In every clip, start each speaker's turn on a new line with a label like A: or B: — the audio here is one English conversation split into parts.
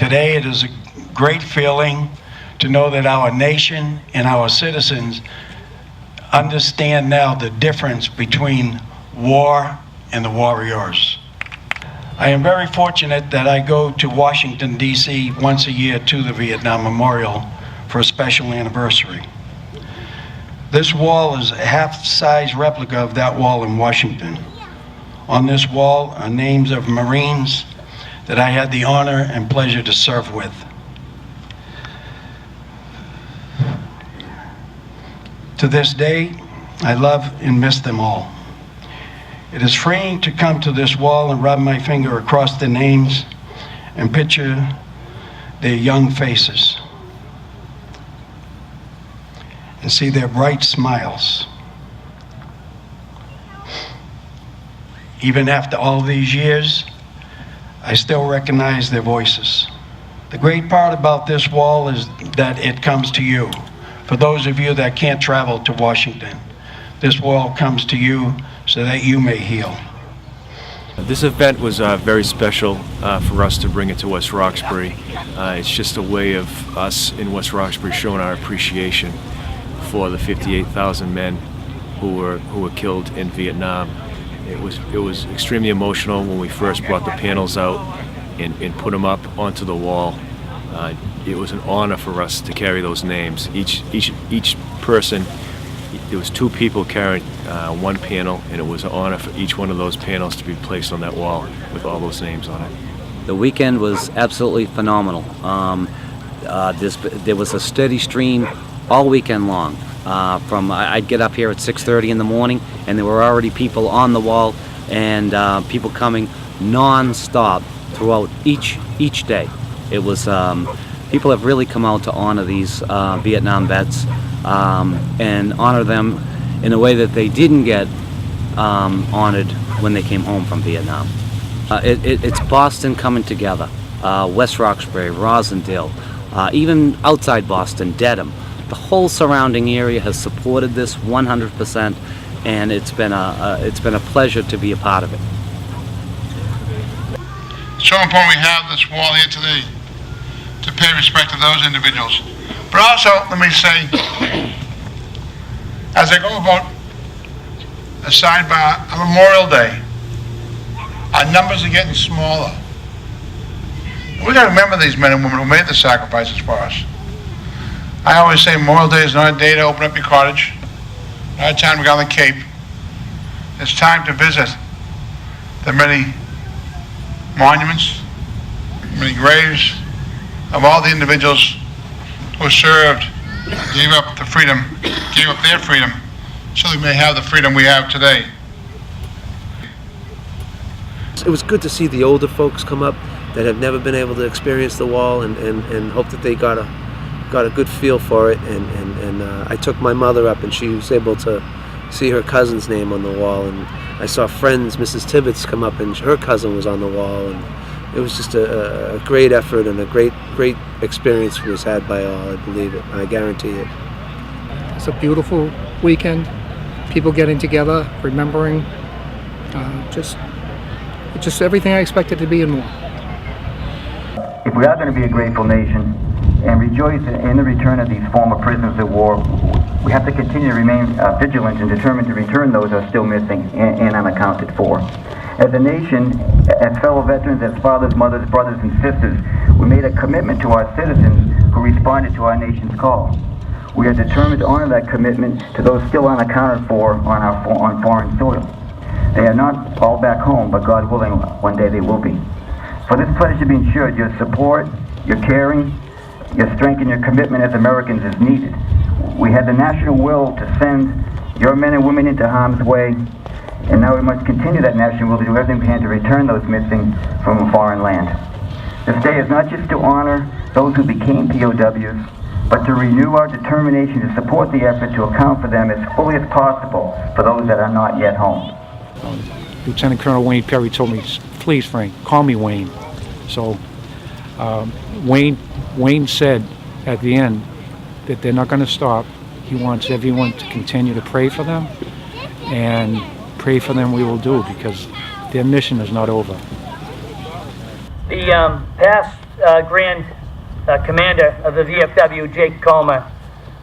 A: Today it is a great feeling to know that our nation and our citizens understand now the difference between war and the warriors. I am very fortunate that I go to Washington, D.C. once a year to the Vietnam Memorial for a special anniversary. This wall is a half-size replica of that wall in Washington. On this wall are names of Marines that I had the honor and pleasure to serve with. To this day, I love and miss them all. It is freeing to come to this wall and rub my finger across the names and picture their young faces and see their bright smiles. Even after all these years, I still recognize their voices. The great part about this wall is that it comes to you. For those of you that can't travel to Washington, this wall comes to you so that you may heal.
B: This event was very special for us to bring it to West Roxbury. It's just a way of us in West Roxbury showing our appreciation for the 58,000 men who were killed in Vietnam. It was extremely emotional when we first brought the panels out and put them up onto the wall. It was an honor for us to carry those names. Each person, there was 2 people carrying one panel, and it was an honor for each one of those panels to be placed on that wall with all those names on it.
C: The weekend was absolutely phenomenal. There was a steady stream all weekend long. I'd get up here at 6:30 in the morning, and there were already people on the wall and people coming non-stop throughout each day. It was people have really come out to honor these Vietnam vets and honor them in a way that they didn't get honored when they came home from Vietnam. It's Boston coming together. West Roxbury, Rosendale, even outside Boston, Dedham. The whole surrounding area has supported this 100%, and it's been a pleasure to be a part of it.
D: It's so important we have this wall here today to pay respect to those individuals. But also, let me say, as I go about a sidebar, on Memorial Day, our numbers are getting smaller. We got to remember these men and women who made the sacrifices for us. I always say Memorial Day is not a day to open up your cottage, not a time to go on the Cape. It's time to visit the many monuments, many graves of all the individuals who served, gave up the freedom, gave up their freedom, so we may have the freedom we have today.
E: It was good to see the older folks come up that have never been able to experience the wall, and hope that they got a good feel for it. And I took my mother up, and she was able to see her cousin's name on the wall. And I saw friends, Mrs. Tibbetts, come up, and her cousin was on the wall. And it was just a great effort, and a great experience was had by all. I believe it. I guarantee it.
F: It's a beautiful weekend. People getting together, remembering, just everything I expected to be and more.
G: If we are going to be a grateful nation and rejoice in the return of these former prisoners of war, we have to continue to remain vigilant and determined to return those who are still missing and unaccounted for. As a nation, as fellow veterans, as fathers, mothers, brothers, and sisters, we made a commitment to our citizens who responded to our nation's call. We are determined to honor that commitment to those still unaccounted for on foreign soil. They are not all back home, but God willing, one day they will be. For this pledge to be ensured, your support, your caring, your strength, and your commitment as Americans is needed. We had the national will to send your men and women into harm's way, and now we must continue that national will to do everything we can to return those missing from a foreign land. This day is not just to honor those who became POWs, but to renew our determination to support the effort to account for them as fully as possible for those that are not yet home.
F: Lieutenant Colonel Wayne Perry told me, please, Frank, call me Wayne. So Wayne said at the end that they're not going to stop. He wants everyone to continue to pray for them, and pray for them we will do, because their mission is not over.
C: The past
H: Grand Commander of the VFW, Jake Comer,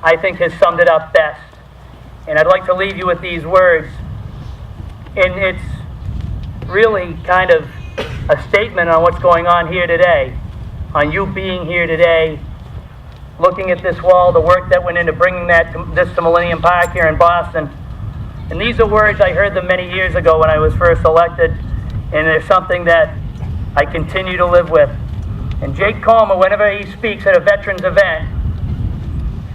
H: I think has summed it up best. And I'd like to leave you with these words. And it's really kind of a statement on what's going on here today, on you being here today, looking at this wall, the work that went into bringing this to Millennium Park here in Boston. And these are words, I heard them many years ago when I was first elected, and they're something that I continue to live with. And Jake Comer, whenever he speaks at a veterans event,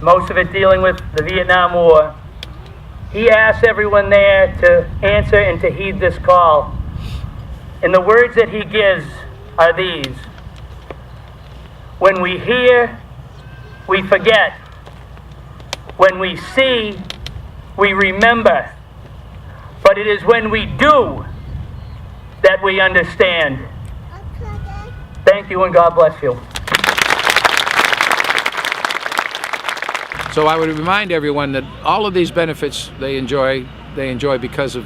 H: most of it dealing with the Vietnam War, he asks everyone there to answer and to heed this call. And the words that he gives are these: when we hear, we forget. When we see, we remember. But it is when we do that we understand. Thank you, and God bless you.
I: So I would remind everyone that all of these benefits they enjoy because of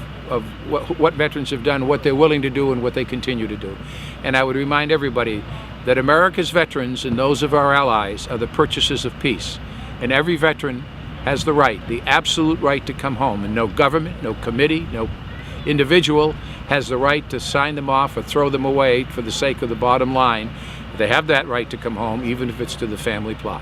I: what veterans have done, what they're willing to do, and what they continue to do. And I would remind everybody that America's veterans and those of our allies are the purchasers of peace. And every veteran has the right, the absolute right to come home. And no government, no committee, no individual has the right to sign them off or throw them away for the sake of the bottom line. They have that right to come home, even if it's to the family plot.